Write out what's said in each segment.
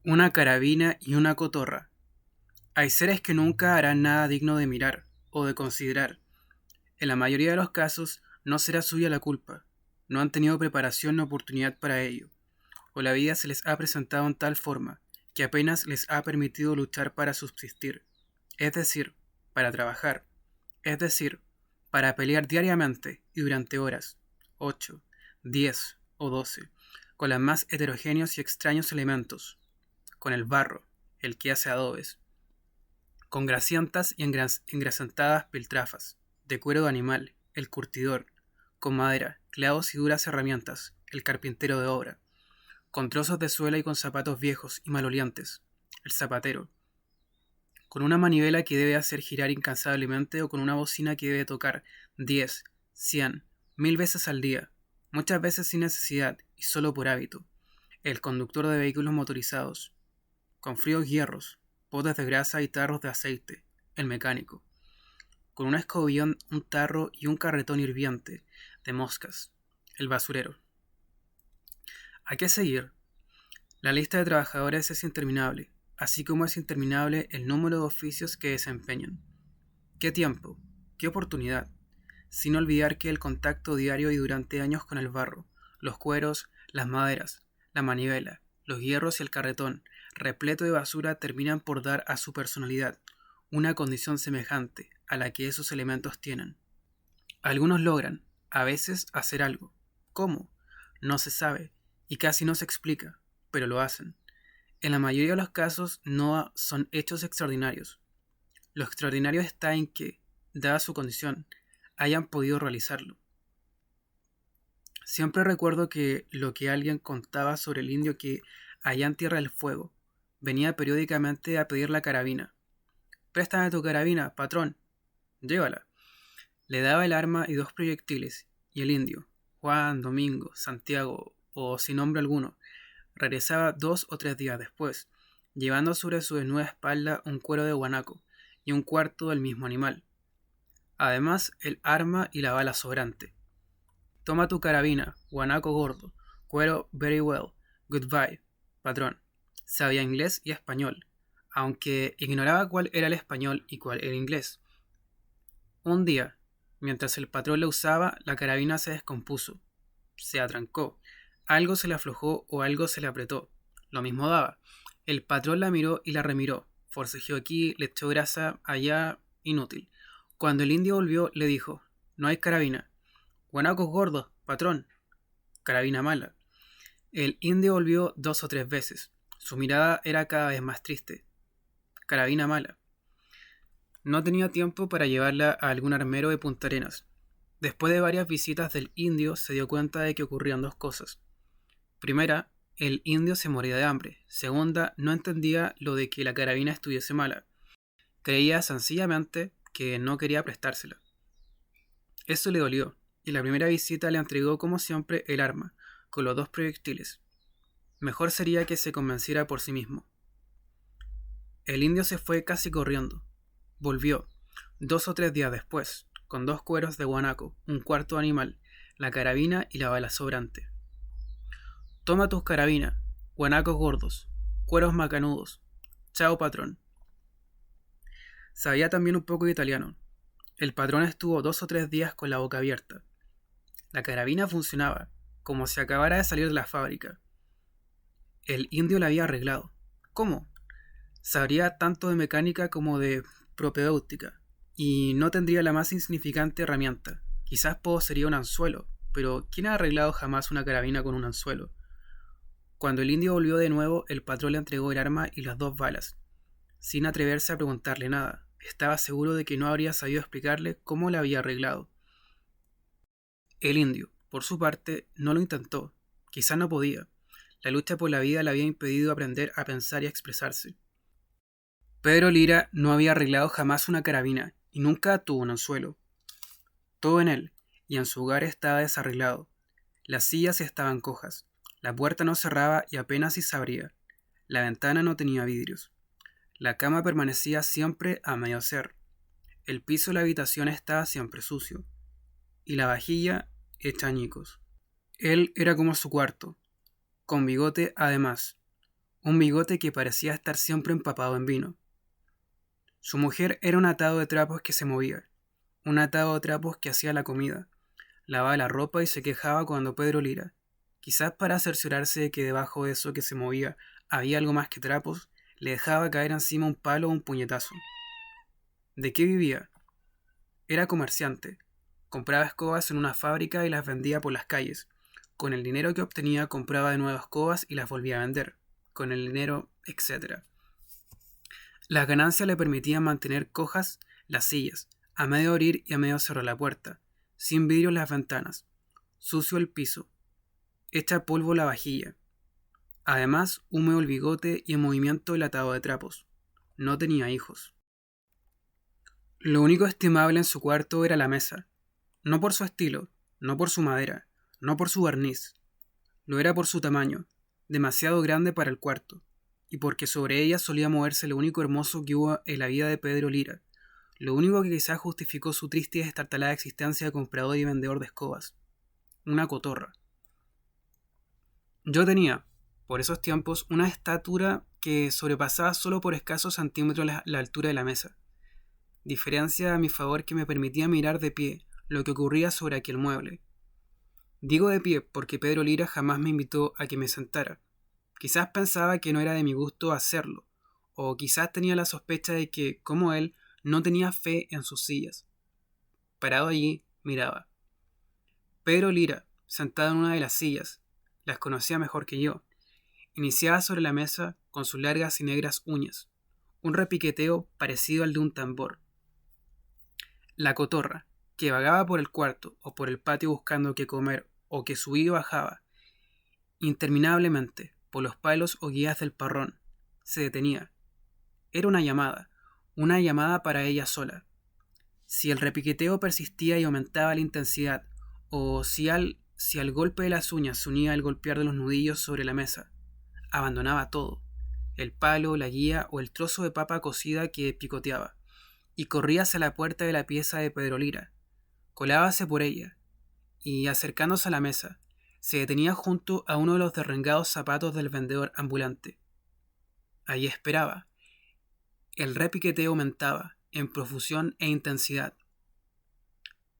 Una carabina y una cotorra. Hay seres que nunca harán nada digno de mirar o de considerar. En la mayoría de los casos no será suya la culpa. No han tenido preparación ni oportunidad para ello, o la vida se les ha presentado en tal forma que apenas les ha permitido luchar para subsistir, es decir, para trabajar, es decir, para pelear diariamente y durante horas, 8, 10 o 12, con los más heterogéneos y extraños elementos, con el barro, el que hace adobes, con grasientas y engrasentadas piltrafas, de cuero de animal, el curtidor, con madera, clavos y duras herramientas, el carpintero de obra, con trozos de suela y con zapatos viejos y malolientes, el zapatero, con una manivela que debe hacer girar incansablemente o con una bocina que debe tocar 10, 100, 1000 veces al día, muchas veces sin necesidad y solo por hábito, el conductor de vehículos motorizados, con fríos hierros, potes de grasa y tarros de aceite, el mecánico, con un escobillón, un tarro y un carretón hirviente de moscas, el basurero. ¿A qué seguir? La lista de trabajadores es interminable, así como es interminable el número de oficios que desempeñan. ¿Qué tiempo? ¿Qué oportunidad? Sin olvidar que el contacto diario y durante años con el barro, los cueros, las maderas, la manivela, los hierros y el carretón, repleto de basura, terminan por dar a su personalidad una condición semejante a la que esos elementos tienen. Algunos logran, a veces, hacer algo. ¿Cómo? No se sabe, y casi no se explica, pero lo hacen. En la mayoría de los casos no son hechos extraordinarios. Lo extraordinario está en que, dada su condición, hayan podido realizarlo. Siempre recuerdo que lo que alguien contaba sobre el indio que, allá en Tierra del Fuego, venía periódicamente a pedir la carabina. Préstame tu carabina, patrón. Llévala. Le daba el arma y dos proyectiles, y el indio, Juan, Domingo, Santiago o sin nombre alguno, regresaba 2 o 3 días después, llevando sobre su desnuda espalda un cuero de guanaco y un cuarto del mismo animal. Además, el arma y la bala sobrante. Toma tu carabina, guanaco gordo, cuero very well, goodbye, patrón. Sabía inglés y español, aunque ignoraba cuál era el español y cuál el inglés. Un día, mientras el patrón la usaba, la carabina se descompuso, se atrancó, algo se le aflojó o algo se le apretó. Lo mismo daba. El patrón la miró y la remiró, forcejeó aquí, le echó grasa allá, inútil. Cuando el indio volvió, le dijo: no hay carabina. Guanacos gordos, patrón. Carabina mala. El indio volvió 2 o 3 veces. Su mirada era cada vez más triste. Carabina mala. No tenía tiempo para llevarla a algún armero de Punta Arenas. Después de varias visitas del indio, se dio cuenta de que ocurrían dos cosas. Primera, el indio se moría de hambre. Segunda, no entendía lo de que la carabina estuviese mala. Creía sencillamente que no quería prestársela. Eso le dolió, y la primera visita le entregó como siempre el arma, con los dos proyectiles. Mejor sería que se convenciera por sí mismo. El indio se fue casi corriendo. Volvió, 2 o 3 días después, con dos cueros de guanaco, un cuarto de animal, la carabina y la bala sobrante. Toma tus carabinas, guanacos gordos, cueros macanudos. Chao, patrón. Sabía también un poco de italiano. El patrón estuvo 2 o 3 días con la boca abierta. La carabina funcionaba, como si acabara de salir de la fábrica. El indio la había arreglado. ¿Cómo? Sabría tanto de mecánica como de propedéutica, y no tendría la más insignificante herramienta. Quizás sería un anzuelo, pero ¿quién ha arreglado jamás una carabina con un anzuelo? Cuando el indio volvió de nuevo, el patrón le entregó el arma y las dos balas, sin atreverse a preguntarle nada. Estaba seguro de que no habría sabido explicarle cómo la había arreglado. El indio, por su parte, no lo intentó. Quizás no podía. La lucha por la vida le había impedido aprender a pensar y a expresarse. Pedro Lira no había arreglado jamás una carabina y nunca tuvo un anzuelo. Todo en él y en su hogar estaba desarreglado. Las sillas estaban cojas, la puerta no cerraba y apenas si se abría, la ventana no tenía vidrios, la cama permanecía siempre a medio hacer, el piso de la habitación estaba siempre sucio, y la vajilla hecha añicos. Él era como su cuarto, con bigote además, un bigote que parecía estar siempre empapado en vino. Su mujer era un atado de trapos que se movía, un atado de trapos que hacía la comida, lavaba la ropa y se quejaba cuando Pedro Lira, quizás para cerciorarse de que debajo de eso que se movía había algo más que trapos, le dejaba caer encima un palo o un puñetazo. ¿De qué vivía? Era comerciante. Compraba escobas en una fábrica y las vendía por las calles. Con el dinero que obtenía compraba de nuevo escobas y las volvía a vender. Con el dinero, etc. Las ganancias le permitían mantener cojas las sillas, a medio abrir y a medio cerrar la puerta, sin vidrio las ventanas, sucio el piso, hecha polvo la vajilla. Además, húmedo el bigote y en movimiento el atado de trapos. No tenía hijos. Lo único estimable en su cuarto era la mesa. No por su estilo, no por su madera, no por su barniz. Lo era por su tamaño, demasiado grande para el cuarto, y porque sobre ella solía moverse lo único hermoso que hubo en la vida de Pedro Lira, lo único que quizás justificó su triste y destartalada existencia de comprador y vendedor de escobas. Una cotorra. Yo tenía, por esos tiempos, una estatura que sobrepasaba solo por escasos centímetros la altura de la mesa. Diferencia a mi favor que me permitía mirar de pie lo que ocurría sobre aquel mueble. Digo de pie porque Pedro Lira jamás me invitó a que me sentara. Quizás pensaba que no era de mi gusto hacerlo, o quizás tenía la sospecha de que, como él, no tenía fe en sus sillas. Parado allí, miraba. Pedro Lira, sentado en una de las sillas, las conocía mejor que yo, iniciaba sobre la mesa con sus largas y negras uñas, un repiqueteo parecido al de un tambor. La cotorra, que vagaba por el cuarto o por el patio buscando qué comer o que subía y bajaba interminablemente por los palos o guías del parrón, se detenía. Era una llamada para ella sola. Si el repiqueteo persistía y aumentaba la intensidad, o si al golpe de las uñas se unía el golpear de los nudillos sobre la mesa, abandonaba todo, el palo, la guía o el trozo de papa cocida que picoteaba, y corría hacia la puerta de la pieza de Pedro Lira. Colábase por ella, y acercándose a la mesa, se detenía junto a uno de los derrengados zapatos del vendedor ambulante. Allí esperaba. El repiqueteo aumentaba, en profusión e intensidad.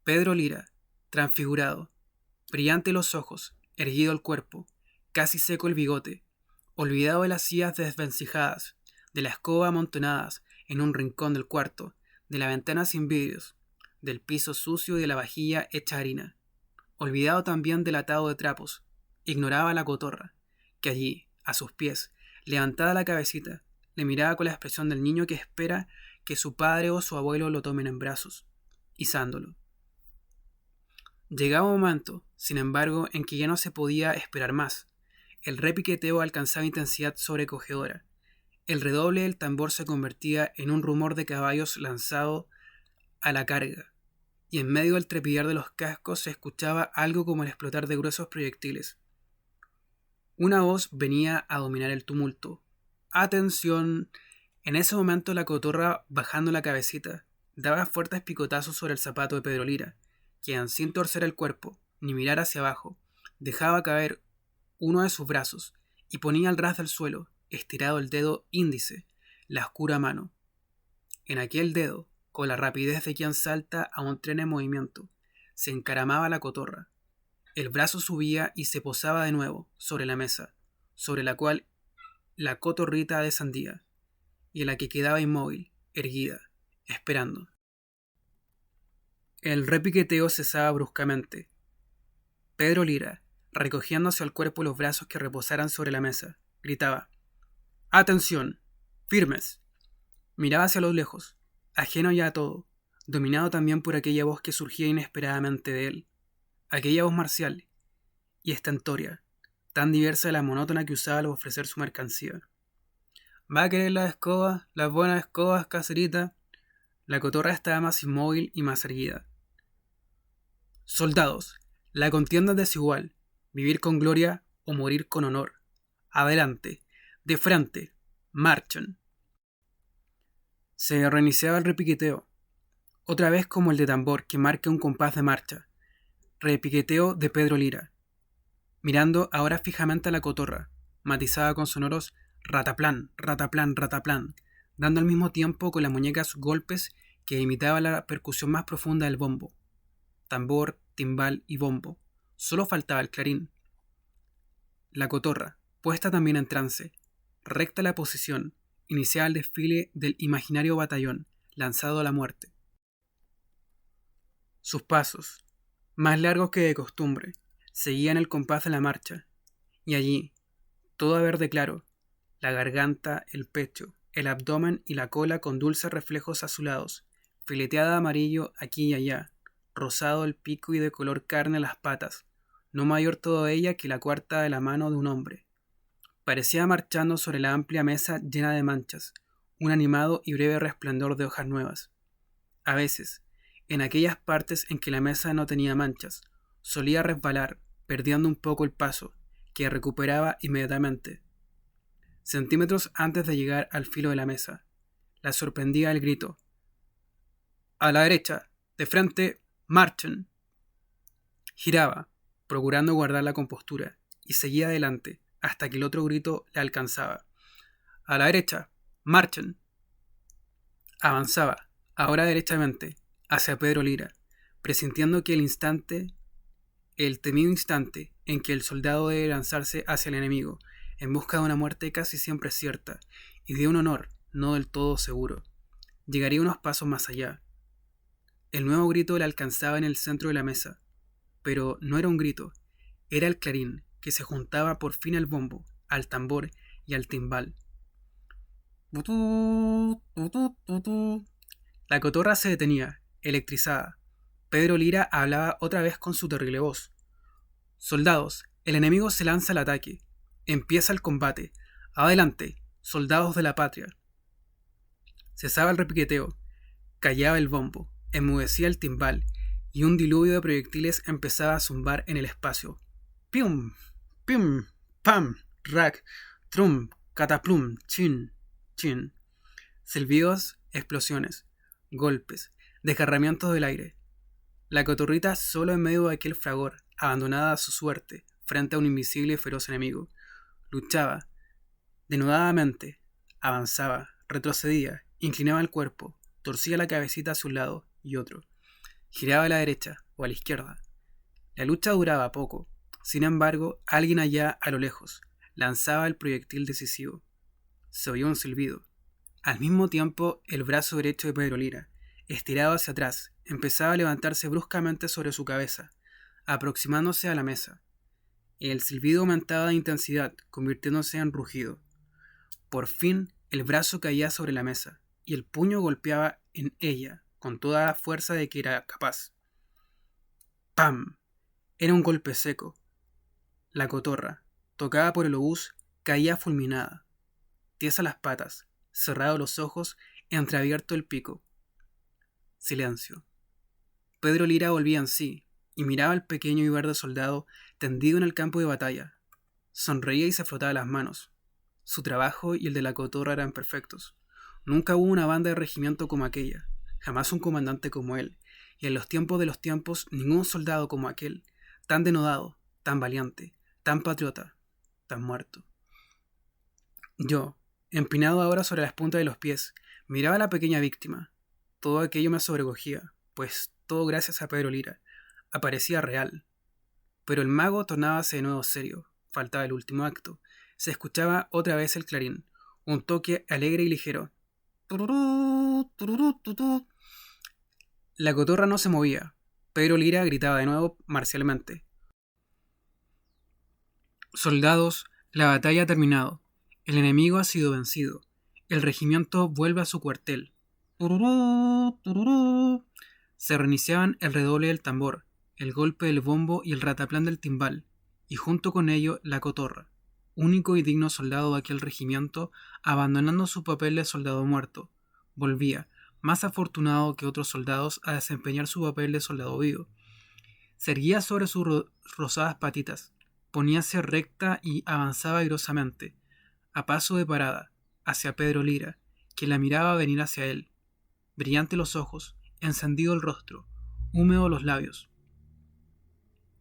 Pedro Lira, transfigurado, brillante los ojos, erguido el cuerpo, casi seco el bigote, olvidado de las sillas desvencijadas, de la escoba amontonadas en un rincón del cuarto, de la ventana sin vidrios, del piso sucio y de la vajilla hecha harina, olvidado también del atado de trapos, ignoraba a la cotorra, que allí, a sus pies, levantada la cabecita, le miraba con la expresión del niño que espera que su padre o su abuelo lo tomen en brazos, izándolo. Llegaba un momento, sin embargo, en que ya no se podía esperar más. El repiqueteo alcanzaba intensidad sobrecogedora. El redoble del tambor se convertía en un rumor de caballos lanzado a la carga, y en medio del trepidar de los cascos se escuchaba algo como el explotar de gruesos proyectiles. Una voz venía a dominar el tumulto. ¡Atención! En ese momento la cotorra, bajando la cabecita, daba fuertes picotazos sobre el zapato de Pedro Lira, quien, sin torcer el cuerpo, ni mirar hacia abajo, dejaba caer uno de sus brazos y ponía al ras del suelo, estirado el dedo índice, la oscura mano. En aquel dedo, con la rapidez de quien salta a un tren en movimiento, se encaramaba la cotorra. El brazo subía y se posaba de nuevo sobre la mesa, sobre la cual la cotorrita descendía, y en la que quedaba inmóvil, erguida, esperando. El repiqueteo cesaba bruscamente. Pedro Lira, recogiéndose al cuerpo los brazos que reposaran sobre la mesa, gritaba: ¡Atención! ¡Firmes! Miraba hacia lo lejos, ajeno ya a todo, dominado también por aquella voz que surgía inesperadamente de él, aquella voz marcial y estentórea, tan diversa de la monótona que usaba al ofrecer su mercancía. ¿Va a querer las escobas, las buenas escobas, caserita? La cotorra estaba más inmóvil y más erguida. Soldados, la contienda es desigual, vivir con gloria o morir con honor. Adelante, de frente, marchen. Se reiniciaba el repiqueteo, otra vez como el de tambor que marca un compás de marcha. Repiqueteo de Pedro Lira, mirando ahora fijamente a la cotorra, matizada con sonoros Rataplán, rataplán, rataplán, dando al mismo tiempo con las muñecas golpes que imitaban la percusión más profunda del bombo. Tambor, timbal y bombo. Solo faltaba el clarín. La cotorra, puesta también en trance, recta la posición, iniciaba el desfile del imaginario batallón, lanzado a la muerte. Sus pasos, más largos que de costumbre, seguían el compás de la marcha, y allí, todo a verde claro, la garganta, el pecho, el abdomen y la cola con dulces reflejos azulados, fileteada de amarillo aquí y allá, rosado el pico y de color carne las patas, no mayor toda ella que la cuarta de la mano de un hombre. Parecía marchando sobre la amplia mesa llena de manchas, un animado y breve resplandor de hojas nuevas. A veces, en aquellas partes en que la mesa no tenía manchas, solía resbalar, perdiendo un poco el paso, que recuperaba inmediatamente. Centímetros antes de llegar al filo de la mesa, la sorprendía el grito: «A la derecha, de frente, marchen». Giraba, procurando guardar la compostura, y seguía adelante, hasta que el otro grito le alcanzaba: «A la derecha, marchen». Avanzaba, ahora derechamente, hacia Pedro Lira, presintiendo que el temido instante en que el soldado debe lanzarse hacia el enemigo, en busca de una muerte casi siempre cierta, y de un honor no del todo seguro, llegaría unos pasos más allá. El nuevo grito le alcanzaba en el centro de la mesa, pero no era un grito, era el clarín, que se juntaba por fin al bombo, al tambor y al timbal. La cotorra se detenía, electrizada. Pedro Lira hablaba otra vez con su terrible voz: «Soldados, el enemigo se lanza al ataque. Empieza el combate. Adelante, soldados de la patria». Cesaba el repiqueteo, callaba el bombo, enmudecía el timbal, y un diluvio de proyectiles empezaba a zumbar en el espacio. ¡Pium! ¡Pium! ¡Pam! ¡Rac! ¡Trum! ¡Cataplum! ¡Chin! ¡Chin! Silbidos, explosiones, golpes, desgarramientos del aire. La cotorrita solo en medio de aquel fragor, abandonada a su suerte, frente a un invisible y feroz enemigo. Luchaba, denudadamente, avanzaba, retrocedía, inclinaba el cuerpo, torcía la cabecita hacia un lado y otro, giraba a la derecha o a la izquierda. La lucha duraba poco. Sin embargo, alguien allá a lo lejos lanzaba el proyectil decisivo. Se oyó un silbido. Al mismo tiempo, el brazo derecho de Pedro Lira, estirado hacia atrás, empezaba a levantarse bruscamente sobre su cabeza, aproximándose a la mesa. El silbido aumentaba de intensidad, convirtiéndose en rugido. Por fin, el brazo caía sobre la mesa, y el puño golpeaba en ella, con toda la fuerza de que era capaz. ¡Pam! Era un golpe seco. La cotorra, tocada por el obús, caía fulminada. Tiesa las patas, cerrados los ojos, entreabierto el pico. Silencio. Pedro Lira volvía en sí, y miraba al pequeño y verde soldado tendido en el campo de batalla. Sonreía y se frotaba las manos. Su trabajo y el de la cotorra eran perfectos. Nunca hubo una banda de regimiento como aquella, jamás un comandante como él, y en los tiempos de los tiempos ningún soldado como aquel, tan denodado, tan valiente, tan patriota, tan muerto. Yo, empinado ahora sobre las puntas de los pies, miraba a la pequeña víctima. Todo aquello me sobrecogía, pues todo gracias a Pedro Lira. Aparecía real. Pero el mago tornábase de nuevo serio. Faltaba el último acto. Se escuchaba otra vez el clarín, un toque alegre y ligero. Tururú, tururú, tutú. La cotorra no se movía. Pedro Lira gritaba de nuevo marcialmente: «Soldados, la batalla ha terminado. El enemigo ha sido vencido. El regimiento vuelve a su cuartel». Tururú, tururú. Se reiniciaban el redoble del tambor, el golpe del bombo y el rataplán del timbal, y junto con ello la cotorra, único y digno soldado de aquel regimiento, abandonando su papel de soldado muerto, volvía, más afortunado que otros soldados, a desempeñar su papel de soldado vivo. Se erguía sobre sus rosadas patitas, poníase recta y avanzaba airosamente, a paso de parada, hacia Pedro Lira, que la miraba venir hacia él, brillante los ojos, encendido el rostro, húmedo los labios.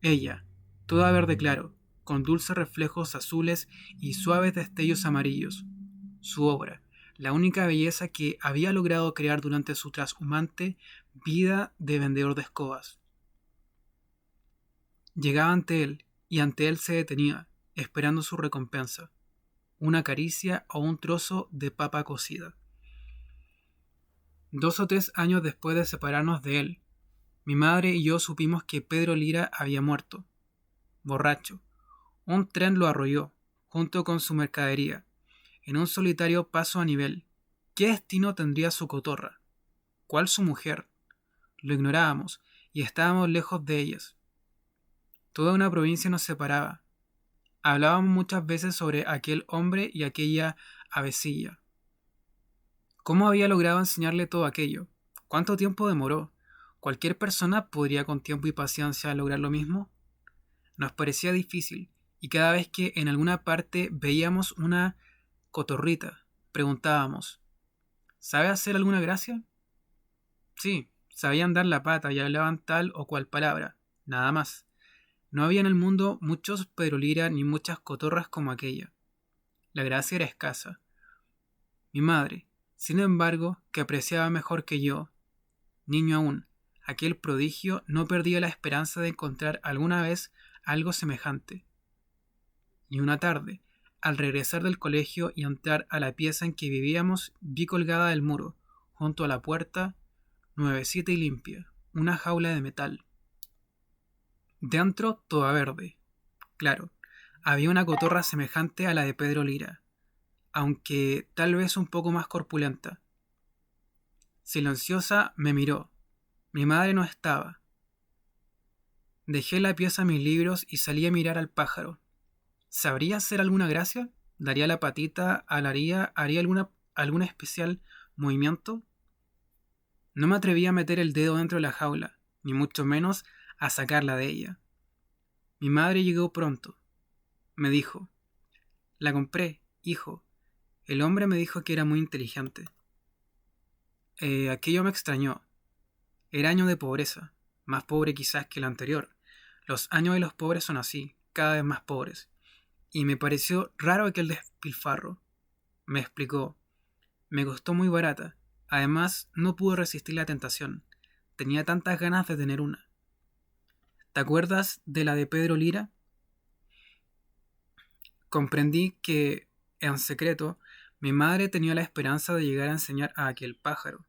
Ella, toda verde claro, con dulces reflejos azules y suaves destellos amarillos, su obra, la única belleza que había logrado crear durante su trashumante vida de vendedor de escobas. Llegaba ante él, y ante él se detenía, esperando su recompensa, una caricia o un trozo de papa cocida. 2 o 3 años después de separarnos de él, mi madre y yo supimos que Pedro Lira había muerto, borracho. Un tren lo arrolló, junto con su mercadería, en un solitario paso a nivel. ¿Qué destino tendría su cotorra? ¿Cuál su mujer? Lo ignorábamos, y estábamos lejos de ellas. Toda una provincia nos separaba. Hablábamos muchas veces sobre aquel hombre y aquella avecilla. ¿Cómo había logrado enseñarle todo aquello? ¿Cuánto tiempo demoró? ¿Cualquier persona podría con tiempo y paciencia lograr lo mismo? Nos parecía difícil, y cada vez que en alguna parte veíamos una cotorrita, preguntábamos, ¿sabe hacer alguna gracia? Sí, sabían dar la pata y hablaban tal o cual palabra, nada más. No había en el mundo muchos Pedro Lira ni muchas cotorras como aquella. La gracia era escasa. Mi madre, sin embargo, que apreciaba mejor que yo, niño aún, aquel prodigio, no perdía la esperanza de encontrar alguna vez algo semejante. Y una tarde, al regresar del colegio y entrar a la pieza en que vivíamos, vi colgada del muro, junto a la puerta, nuevecita y limpia, una jaula de metal. Dentro, toda verde. Claro, había una cotorra semejante a la de Pedro Lira, aunque tal vez un poco más corpulenta. Silenciosa me miró. Mi madre no estaba. Dejé en la pieza mis libros y salí a mirar al pájaro. ¿Sabría hacer alguna gracia? ¿Daría la patita? ¿Alaría? ¿Haría algún especial movimiento? No me atreví a meter el dedo dentro de la jaula, ni mucho menos a sacarla de ella. Mi madre llegó pronto. Me dijo, la compré, hijo. El hombre me dijo que era muy inteligente. Aquello me extrañó. Era año de pobreza, más pobre quizás que el anterior. Los años de los pobres son así, cada vez más pobres. Y me pareció raro aquel despilfarro. Me explicó. Me costó muy barata. Además, no pude resistir la tentación. Tenía tantas ganas de tener una. ¿Te acuerdas de la de Pedro Lira? Comprendí que, en secreto, mi madre tenía la esperanza de llegar a enseñar a aquel pájaro,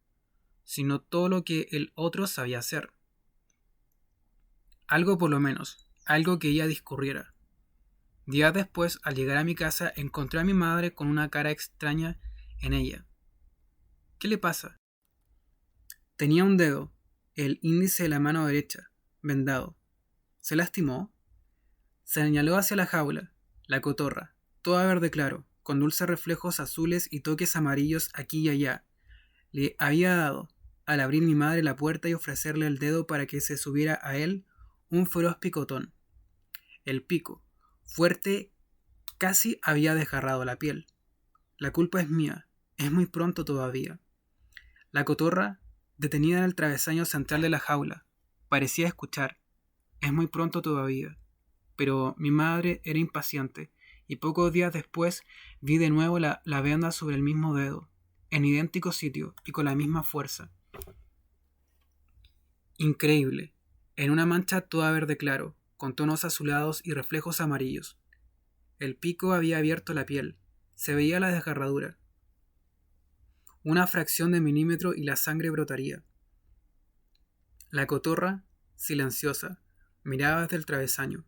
sino todo lo que el otro sabía hacer. Algo por lo menos, algo que ella discurriera. Días después, al llegar a mi casa, encontré a mi madre con una cara extraña en ella. ¿Qué le pasa? Tenía un dedo, el índice de la mano derecha, vendado. ¿Se lastimó? Señaló hacia la jaula, la cotorra, toda verde claro, con dulces reflejos azules y toques amarillos aquí y allá. Le había dado, al abrir mi madre la puerta y ofrecerle el dedo para que se subiera a él, un feroz picotón. El pico, fuerte, casi había desgarrado la piel. La culpa es mía, es muy pronto todavía. La cotorra, detenida en el travesaño central de la jaula, parecía escuchar. Es muy pronto todavía. Pero mi madre era impaciente, y pocos días después vi de nuevo la venda sobre el mismo dedo, en idéntico sitio y con la misma fuerza. Increíble, en una mancha toda verde claro, con tonos azulados y reflejos amarillos. El pico había abierto la piel, se veía la desgarradura. Una fracción de milímetro y la sangre brotaría. La cotorra, silenciosa, miraba desde el travesaño.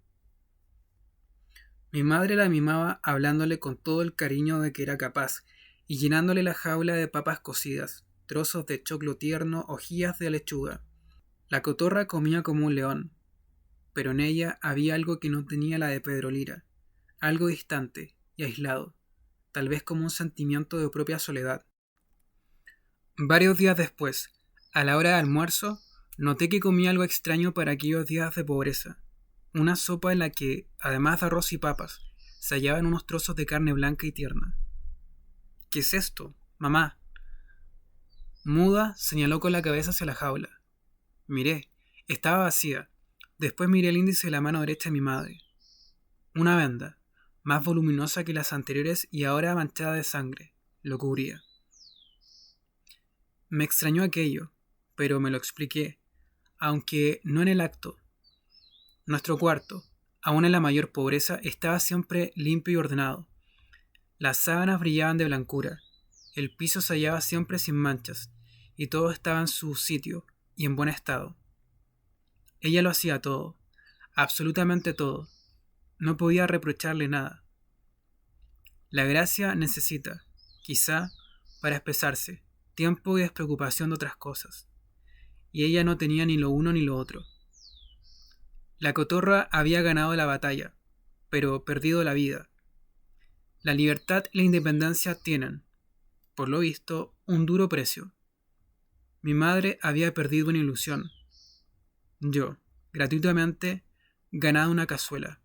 Mi madre la mimaba hablándole con todo el cariño de que era capaz y llenándole la jaula de papas cocidas, trozos de choclo tierno, hojillas de lechuga. La cotorra comía como un león, pero en ella había algo que no tenía la de Pedro Lira, algo distante y aislado, tal vez como un sentimiento de propia soledad. Varios días después, a la hora de almuerzo, noté que comía algo extraño para aquellos días de pobreza. Una sopa en la que, además de arroz y papas, se hallaban unos trozos de carne blanca y tierna. ¿Qué es esto, mamá? Muda señaló con la cabeza hacia la jaula. Miré, estaba vacía. Después miré el índice de la mano derecha de mi madre. Una venda, más voluminosa que las anteriores y ahora manchada de sangre. lo cubría. Me extrañó aquello, pero me lo expliqué, aunque no en el acto. Nuestro cuarto, aun en la mayor pobreza, estaba siempre limpio y ordenado. Las sábanas brillaban de blancura, el piso se hallaba siempre sin manchas, y todo estaba en su sitio y en buen estado. Ella lo hacía todo, absolutamente todo. No podía reprocharle nada. La gracia necesita, quizá, para expresarse, tiempo y despreocupación de otras cosas, y ella no tenía ni lo uno ni lo otro. La cotorra había ganado la batalla, pero perdido la vida. La libertad y la independencia tienen, por lo visto, un duro precio. Mi madre había perdido una ilusión. Yo, gratuitamente, ganado una cazuela.